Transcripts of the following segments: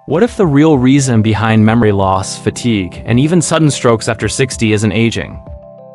What if the real reason behind memory loss, fatigue, and even sudden strokes after 60 isn't aging,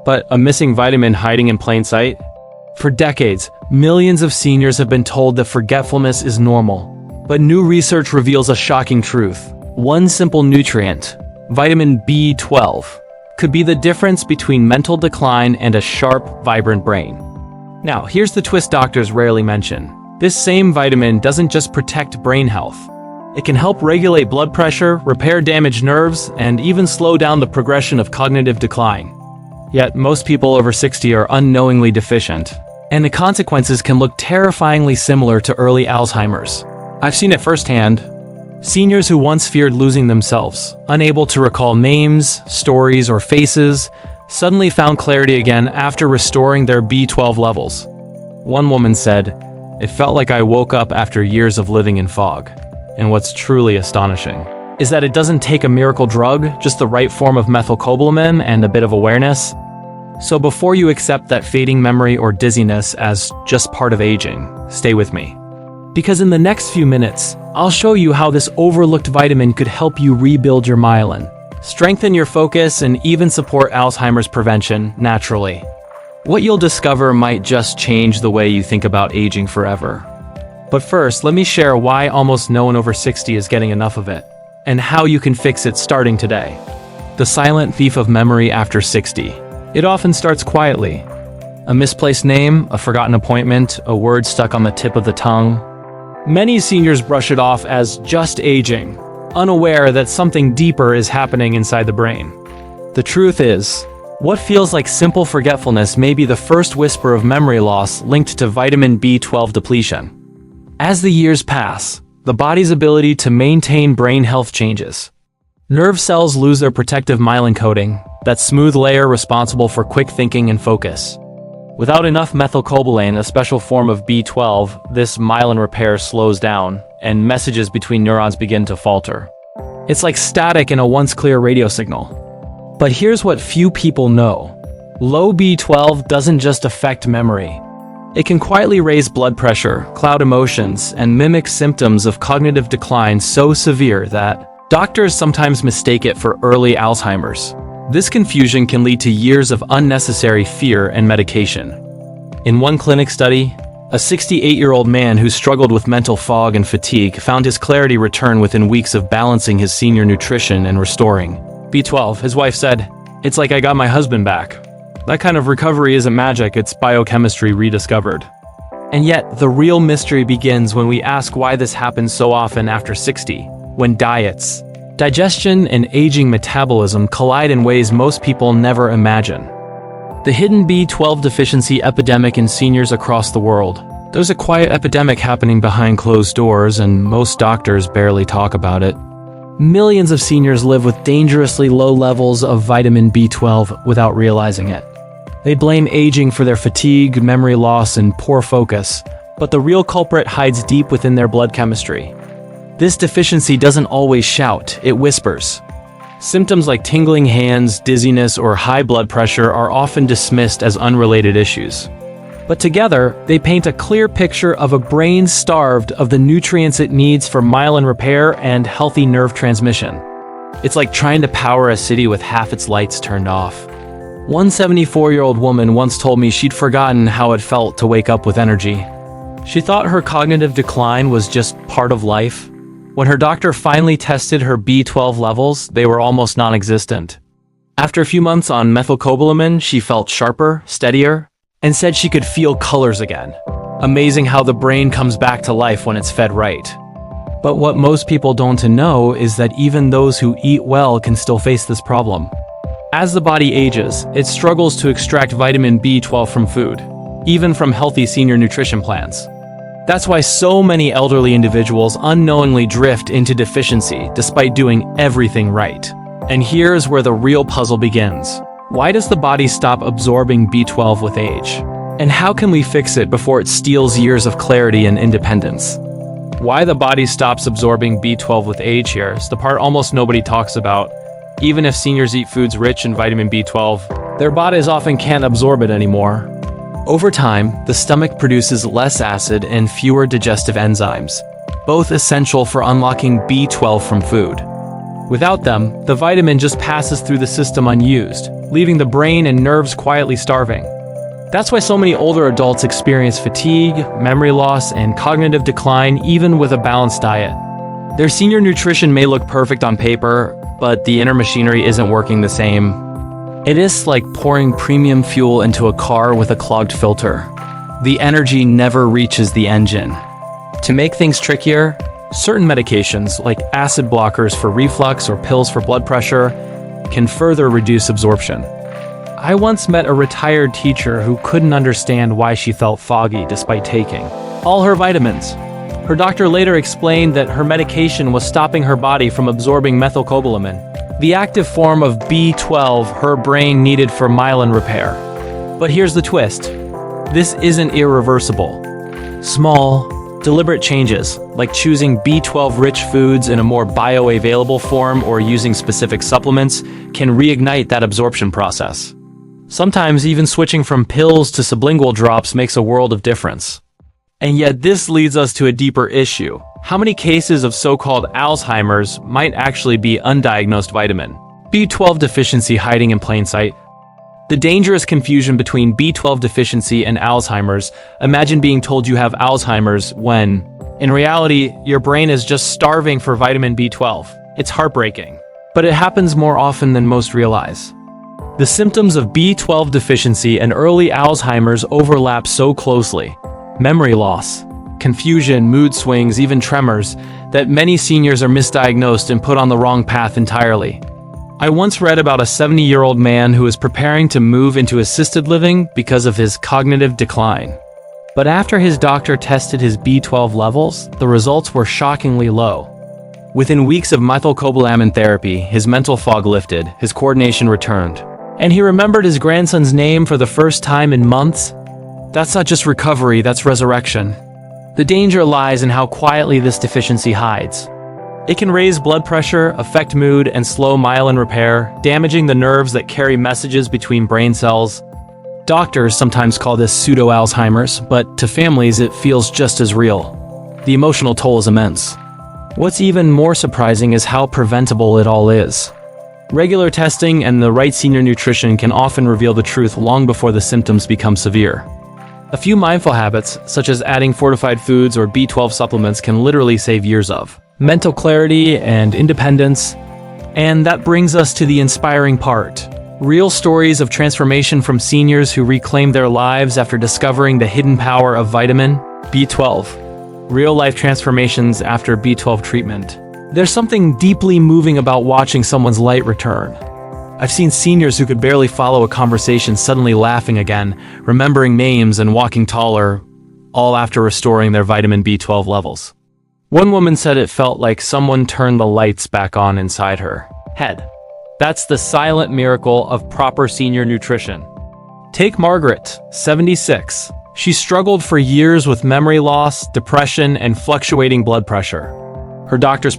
but a missing vitamin hiding in plain sight? For decades, millions of seniors have been told that forgetfulness is normal. But new research reveals a shocking truth. One simple nutrient, vitamin B12, could be the difference between mental decline and a sharp, vibrant brain. Now, here's the twist doctors rarely mention. This same vitamin doesn't just protect brain health. It can help regulate blood pressure, repair damaged nerves, and even slow down the progression of cognitive decline. Yet, most people over 60 are unknowingly deficient, and the consequences can look terrifyingly similar to early Alzheimer's. I've seen it firsthand. Seniors who once feared losing themselves, unable to recall names, stories, or faces, suddenly found clarity again after restoring their B12 levels. One woman said, "It felt like I woke up after years of living in fog." And what's truly astonishing is that it doesn't take a miracle drug, just the right form of methylcobalamin and a bit of awareness. So before you accept that fading memory or dizziness as just part of aging, stay with me. Because in the next few minutes, I'll show you how this overlooked vitamin could help you rebuild your myelin, strengthen your focus, and even support Alzheimer's prevention naturally. What you'll discover might just change the way you think about aging forever. But first, let me share why almost no one over 60 is getting enough of it, and how you can fix it starting today. The silent thief of memory after 60. It often starts quietly. A misplaced name, a forgotten appointment, a word stuck on the tip of the tongue. Many seniors brush it off as just aging, unaware that something deeper is happening inside the brain. The truth is, what feels like simple forgetfulness may be the first whisper of memory loss linked to vitamin B12 depletion. As the years pass, the body's ability to maintain brain health changes. Nerve cells lose their protective myelin coating, that smooth layer responsible for quick thinking and focus. Without enough methylcobalamin, a special form of B12, this myelin repair slows down, and messages between neurons begin to falter. It's like static in a once clear radio signal. But here's what few people know. Low B12 doesn't just affect memory. It can quietly raise blood pressure, cloud emotions, and mimic symptoms of cognitive decline so severe that doctors sometimes mistake it for early Alzheimer's. This confusion can lead to years of unnecessary fear and medication. In one clinic study, a 68-year-old man who struggled with mental fog and fatigue found his clarity return within weeks of balancing his senior nutrition and restoring B12. His wife said, "It's like I got my husband back." That kind of recovery isn't magic, it's biochemistry rediscovered. And yet, the real mystery begins when we ask why this happens so often after 60, when diets, digestion, and aging metabolism collide in ways most people never imagine. The hidden B12 deficiency epidemic in seniors across the world. There's a quiet epidemic happening behind closed doors, and most doctors barely talk about it. Millions of seniors live with dangerously low levels of vitamin B12 without realizing it. They blame aging for their fatigue, memory loss, and poor focus, but the real culprit hides deep within their blood chemistry. This deficiency doesn't always shout, it whispers. Symptoms like tingling hands, dizziness, or high blood pressure are often dismissed as unrelated issues. But together, they paint a clear picture of a brain starved of the nutrients it needs for myelin repair and healthy nerve transmission. It's like trying to power a city with half its lights turned off. One 74-year-old woman once told me she'd forgotten how it felt to wake up with energy. She thought her cognitive decline was just part of life. When her doctor finally tested her B12 levels, they were almost non-existent. After a few months on methylcobalamin, she felt sharper, steadier, and said she could feel colors again. Amazing how the brain comes back to life when it's fed right. But what most people don't know is that even those who eat well can still face this problem. As the body ages, it struggles to extract vitamin B12 from food, even from healthy senior nutrition plans. That's why so many elderly individuals unknowingly drift into deficiency despite doing everything right. And here's where the real puzzle begins. Why does the body stop absorbing B12 with age? And how can we fix it before it steals years of clarity and independence? Why the body stops absorbing B12 with age here is the part almost nobody talks about. Even if seniors eat foods rich in vitamin B12, their bodies often can't absorb it anymore. Over time, the stomach produces less acid and fewer digestive enzymes. both essential for unlocking B12 from food. Without them, the vitamin just passes through the system unused, leaving the brain and nerves quietly starving. That's why so many older adults experience fatigue, memory loss, and cognitive decline even with a balanced diet. Their senior nutrition may look perfect on paper, but the inner machinery isn't working the same. It is like pouring premium fuel into a car with a clogged filter. The energy never reaches the engine. To make things trickier, certain medications, like acid blockers for reflux or pills for blood pressure, can further reduce absorption. I once met a retired teacher who couldn't understand why she felt foggy despite taking all her vitamins. Her doctor later explained that her medication was stopping her body from absorbing methylcobalamin, the active form of B12 her brain needed for myelin repair. But here's the twist. This isn't irreversible. Small, deliberate changes, like choosing B12-rich foods in a more bioavailable form or using specific supplements, can reignite that absorption process. Sometimes even switching from pills to sublingual drops makes a world of difference. And yet this leads us to a deeper issue. How many cases of so-called Alzheimer's might actually be undiagnosed vitamin B12 deficiency hiding in plain sight? The dangerous confusion between B12 deficiency and Alzheimer's. Imagine being told you have Alzheimer's when, in reality, your brain is just starving for vitamin B12. It's heartbreaking, but it happens more often than most realize. The symptoms of B12 deficiency and early Alzheimer's overlap so closely. Memory loss, confusion, mood swings, even tremors, that many seniors are misdiagnosed and put on the wrong path entirely. I once read about a 70-year-old man who was preparing to move into assisted living because of his cognitive decline. But after his doctor tested his B12 levels, the results were shockingly low. Within weeks of methylcobalamin therapy, his mental fog lifted, his coordination returned, and he remembered his grandson's name for the first time in months. That's not just recovery, that's resurrection. The danger lies in how quietly this deficiency hides. It can raise blood pressure, affect mood, and slow myelin repair, damaging the nerves that carry messages between brain cells. Doctors sometimes call this pseudo-Alzheimer's, but to families it feels just as real. The emotional toll is immense. What's even more surprising is how preventable it all is. Regular testing and the right senior nutrition can often reveal the truth long before the symptoms become severe. A few mindful habits, such as adding fortified foods or B12 supplements, can literally save years of mental clarity and independence. And that brings us to the inspiring part. Real stories of transformation from seniors who reclaim their lives after discovering the hidden power of vitamin B12. Real-life transformations after B12 treatment. There's something deeply moving about watching someone's light return. I've seen seniors who could barely follow a conversation suddenly laughing again, remembering names and walking taller, all after restoring their vitamin B12 levels. One woman said it felt like someone turned the lights back on inside her head. That's the silent miracle of proper senior nutrition. Take Margaret, 76. She struggled for years with memory loss, depression, and fluctuating blood pressure. Her doctors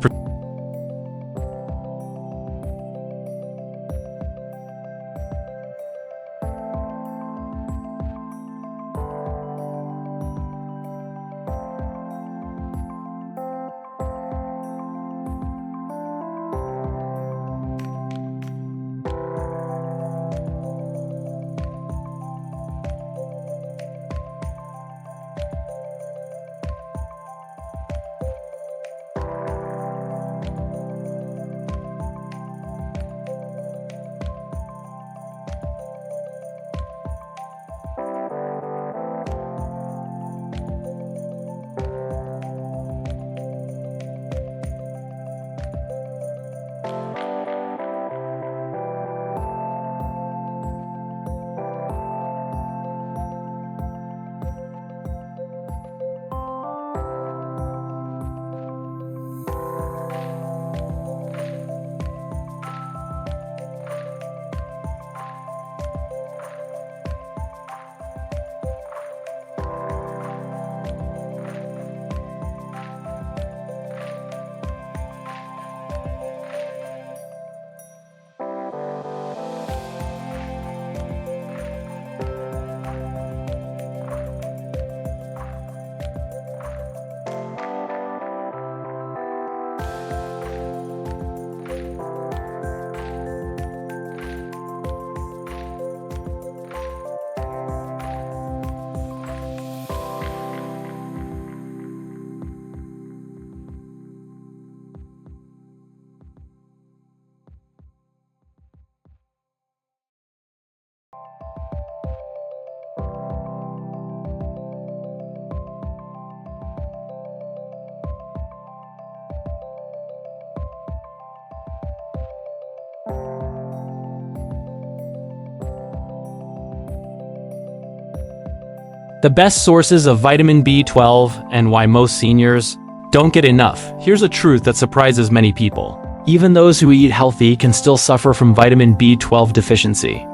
The best sources of vitamin B12 and why most seniors don't get enough. Here's a truth that surprises many people. Even those who eat healthy can still suffer from vitamin B12 deficiency.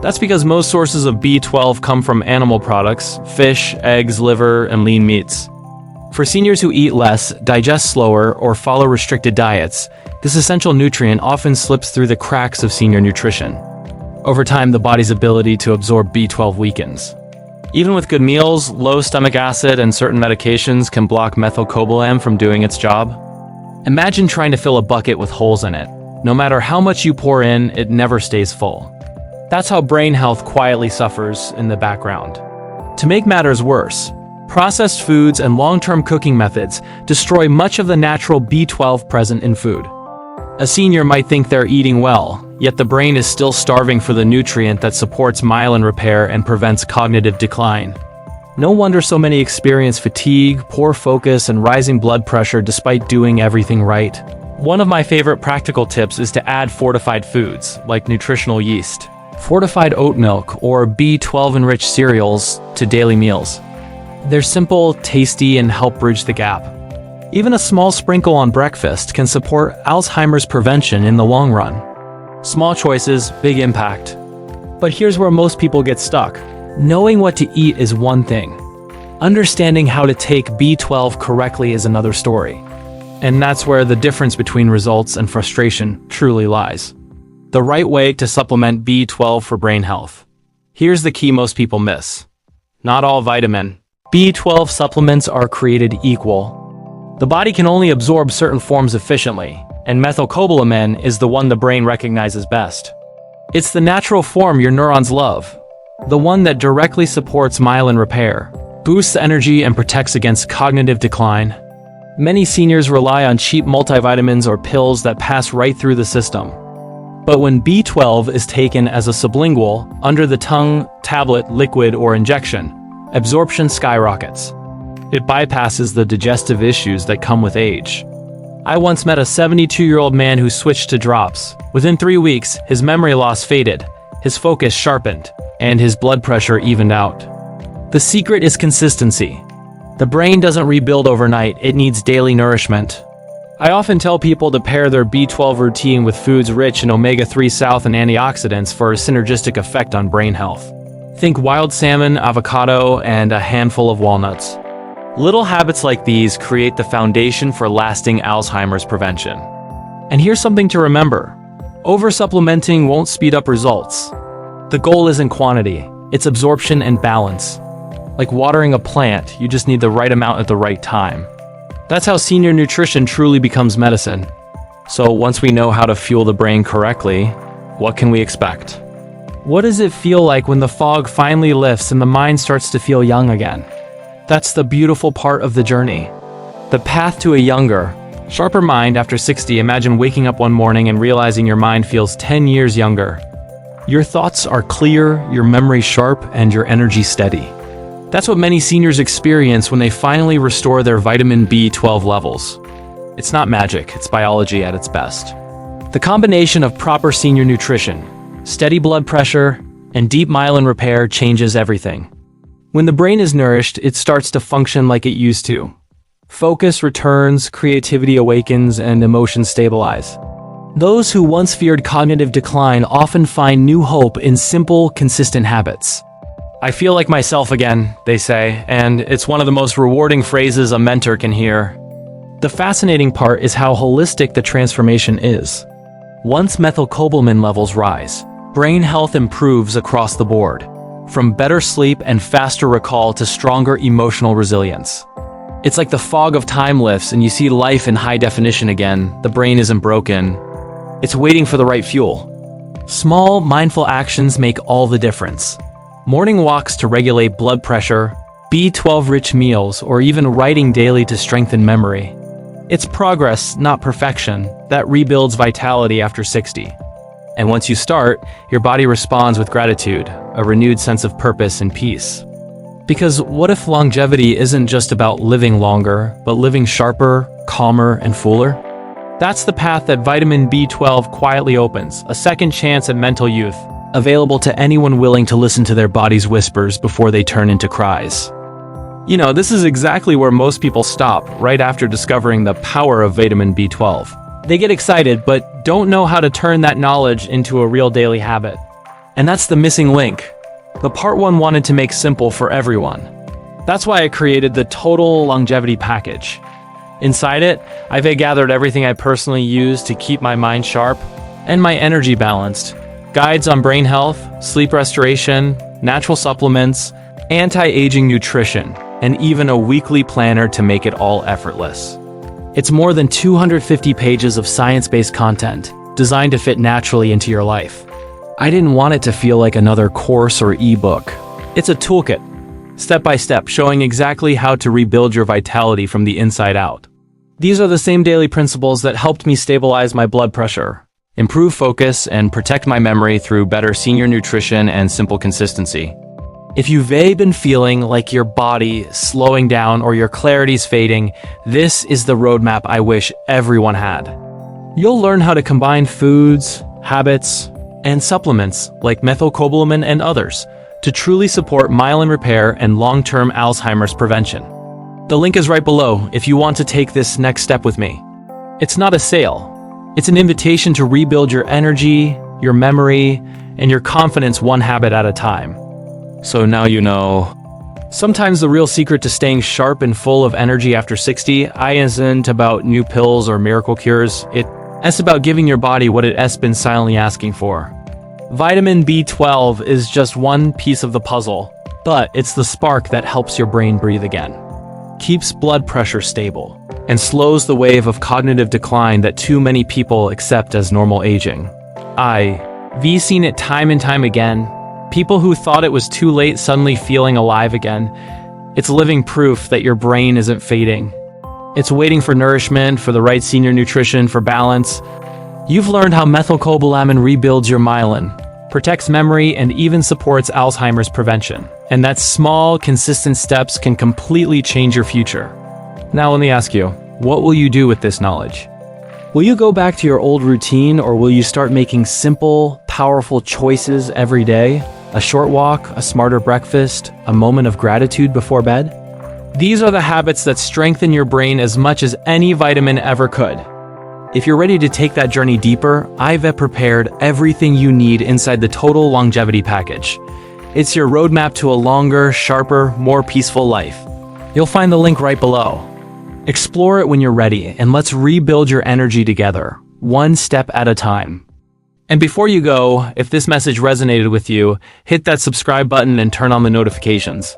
That's because most sources of B12 come from animal products, fish, eggs, liver, and lean meats. For seniors who eat less, digest slower, or follow restricted diets, this essential nutrient often slips through the cracks of senior nutrition. Over time, the body's ability to absorb B12 weakens. Even with good meals, low stomach acid and certain medications can block methylcobalamin from doing its job. Imagine trying to fill a bucket with holes in it. No matter how much you pour in, it never stays full. That's how brain health quietly suffers in the background. To make matters worse, processed foods and long-term cooking methods destroy much of the natural B12 present in food. A senior might think they're eating well, yet the brain is still starving for the nutrient that supports myelin repair and prevents cognitive decline. No wonder so many experience fatigue, poor focus, and rising blood pressure despite doing everything right. One of my favorite practical tips is to add fortified foods, like nutritional yeast, fortified oat milk, or B12-enriched cereals to daily meals. They're simple, tasty, and help bridge the gap. Even a small sprinkle on breakfast can support Alzheimer's prevention in the long run. Small choices, big impact. But here's where most people get stuck. Knowing what to eat is one thing. Understanding how to take B12 correctly is another story. And that's where the difference between results and frustration truly lies. The right way to supplement B12 for brain health. Here's the key most people miss. Not all vitamin B12 supplements are created equal. The body can only absorb certain forms efficiently, and methylcobalamin is the one the brain recognizes best. It's the natural form your neurons love, the one that directly supports myelin repair, boosts energy, and protects against cognitive decline. Many seniors rely on cheap multivitamins or pills that pass right through the system. But when B12 is taken as a sublingual, under-the-tongue, tablet, liquid, or injection, absorption skyrockets. It bypasses the digestive issues that come with age. I once met a 72-year-old man who switched to drops. Within 3 weeks, his memory loss faded, his focus sharpened, and his blood pressure evened out. The secret is consistency. The brain doesn't rebuild overnight, it needs daily nourishment. I often tell people to pair their B12 routine with foods rich in omega-3 south and antioxidants for a synergistic effect on brain health. Think wild salmon, avocado, and a handful of walnuts. Little habits like these create the foundation for lasting Alzheimer's prevention. And here's something to remember. Oversupplementing won't speed up results. The goal isn't quantity, it's absorption and balance. Like watering a plant, you just need the right amount at the right time. That's how senior nutrition truly becomes medicine. So once we know how to fuel the brain correctly, what can we expect? What does it feel like when the fog finally lifts and the mind starts to feel young again? That's the beautiful part of the journey. The path to a younger, sharper mind after 60. Imagine waking up one morning and realizing your mind feels 10 years younger. Your thoughts are clear, your memory sharp, and your energy steady. That's what many seniors experience when they finally restore their vitamin B12 levels. It's not magic, it's biology at its best. The combination of proper senior nutrition, steady blood pressure, and deep myelin repair changes everything. When the brain is nourished, it starts to function like it used to. Focus returns, creativity awakens, and emotions stabilize. Those who once feared cognitive decline often find new hope in simple, consistent habits. I feel like myself again, they say, and it's one of the most rewarding phrases a mentor can hear. The fascinating part is how holistic the transformation is. Once methylcobalamin levels rise, brain health improves across the board, from better sleep and faster recall to stronger emotional resilience. It's like the fog of time lifts and you see life in high definition again. The brain isn't broken. It's waiting for the right fuel. Small, mindful actions make all the difference. Morning walks to regulate blood pressure, B12-rich meals, or even writing daily to strengthen memory. It's progress, not perfection, that rebuilds vitality after 60. And once you start, your body responds with gratitude, a renewed sense of purpose and peace. Because what if longevity isn't just about living longer, but living sharper, calmer, and fuller? That's the path that vitamin B12 quietly opens, a second chance at mental youth, available to anyone willing to listen to their body's whispers before they turn into cries. This is exactly where most people stop right after discovering the power of vitamin B12. They get excited, but don't know how to turn that knowledge into a real daily habit. And that's the missing link. The part one wanted to make simple for everyone. That's why I created the Total Longevity Package. Inside it, I've gathered everything I personally use to keep my mind sharp and my energy balanced. Guides on brain health, sleep restoration, natural supplements, anti-aging nutrition, and even a weekly planner to make it all effortless. It's more than 250 pages of science-based content designed to fit naturally into your life. I didn't want it to feel like another course or ebook. It's a toolkit, step by step, showing exactly how to rebuild your vitality from the inside out. These are the same daily principles that helped me stabilize my blood pressure, improve focus, and protect my memory through better senior nutrition and simple consistency. If you've been feeling like your body is slowing down or your clarity's fading, this is the roadmap I wish everyone had. You'll learn how to combine foods, habits, and supplements like methylcobalamin and others to truly support myelin repair and long-term Alzheimer's prevention. The link is right below if you want to take this next step with me. It's not a sale. It's an invitation to rebuild your energy, your memory, and your confidence one habit at a time. So now you know. Sometimes the real secret to staying sharp and full of energy after 60 isn't about new pills or miracle cures. It's about giving your body what it's been silently asking for. Vitamin B12 is just one piece of the puzzle, but it's the spark that helps your brain breathe again, keeps blood pressure stable, and slows the wave of cognitive decline that too many people accept as normal aging. I've seen it time and time again. People who thought it was too late suddenly feeling alive again. It's living proof that your brain isn't fading. It's waiting for nourishment, for the right senior nutrition, for balance. You've learned how methylcobalamin rebuilds your myelin, protects memory, and even supports Alzheimer's prevention. And that small, consistent steps can completely change your future. Now let me ask you, what will you do with this knowledge? Will you go back to your old routine, or will you start making simple, powerful choices every day? A short walk, a smarter breakfast, a moment of gratitude before bed? These are the habits that strengthen your brain as much as any vitamin ever could. If you're ready to take that journey deeper, I've prepared everything you need inside the Total Longevity Package. It's your roadmap to a longer, sharper, more peaceful life. You'll find the link right below. Explore it when you're ready, and let's rebuild your energy together, one step at a time. And before you go, if this message resonated with you, hit that subscribe button and turn on the notifications.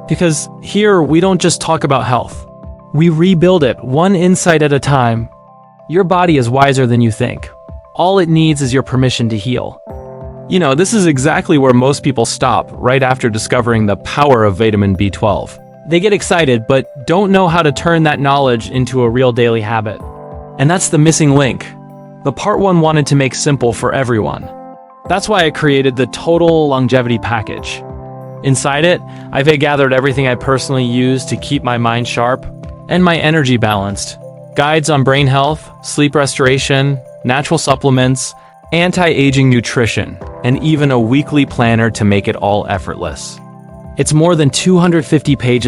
Because here, we don't just talk about health. We rebuild it, one insight at a time. Your body is wiser than you think. All it needs is your permission to heal. This is exactly where most people stop right after discovering the power of vitamin B12. They get excited, but don't know how to turn that knowledge into a real daily habit. And that's the missing link. The part one wanted to make simple for everyone. That's why I created the Total Longevity Package. Inside it, I've gathered everything I personally use to keep my mind sharp and my energy balanced. Guides on brain health, sleep restoration, natural supplements, anti-aging nutrition, and even a weekly planner to make it all effortless. It's more than 250 pages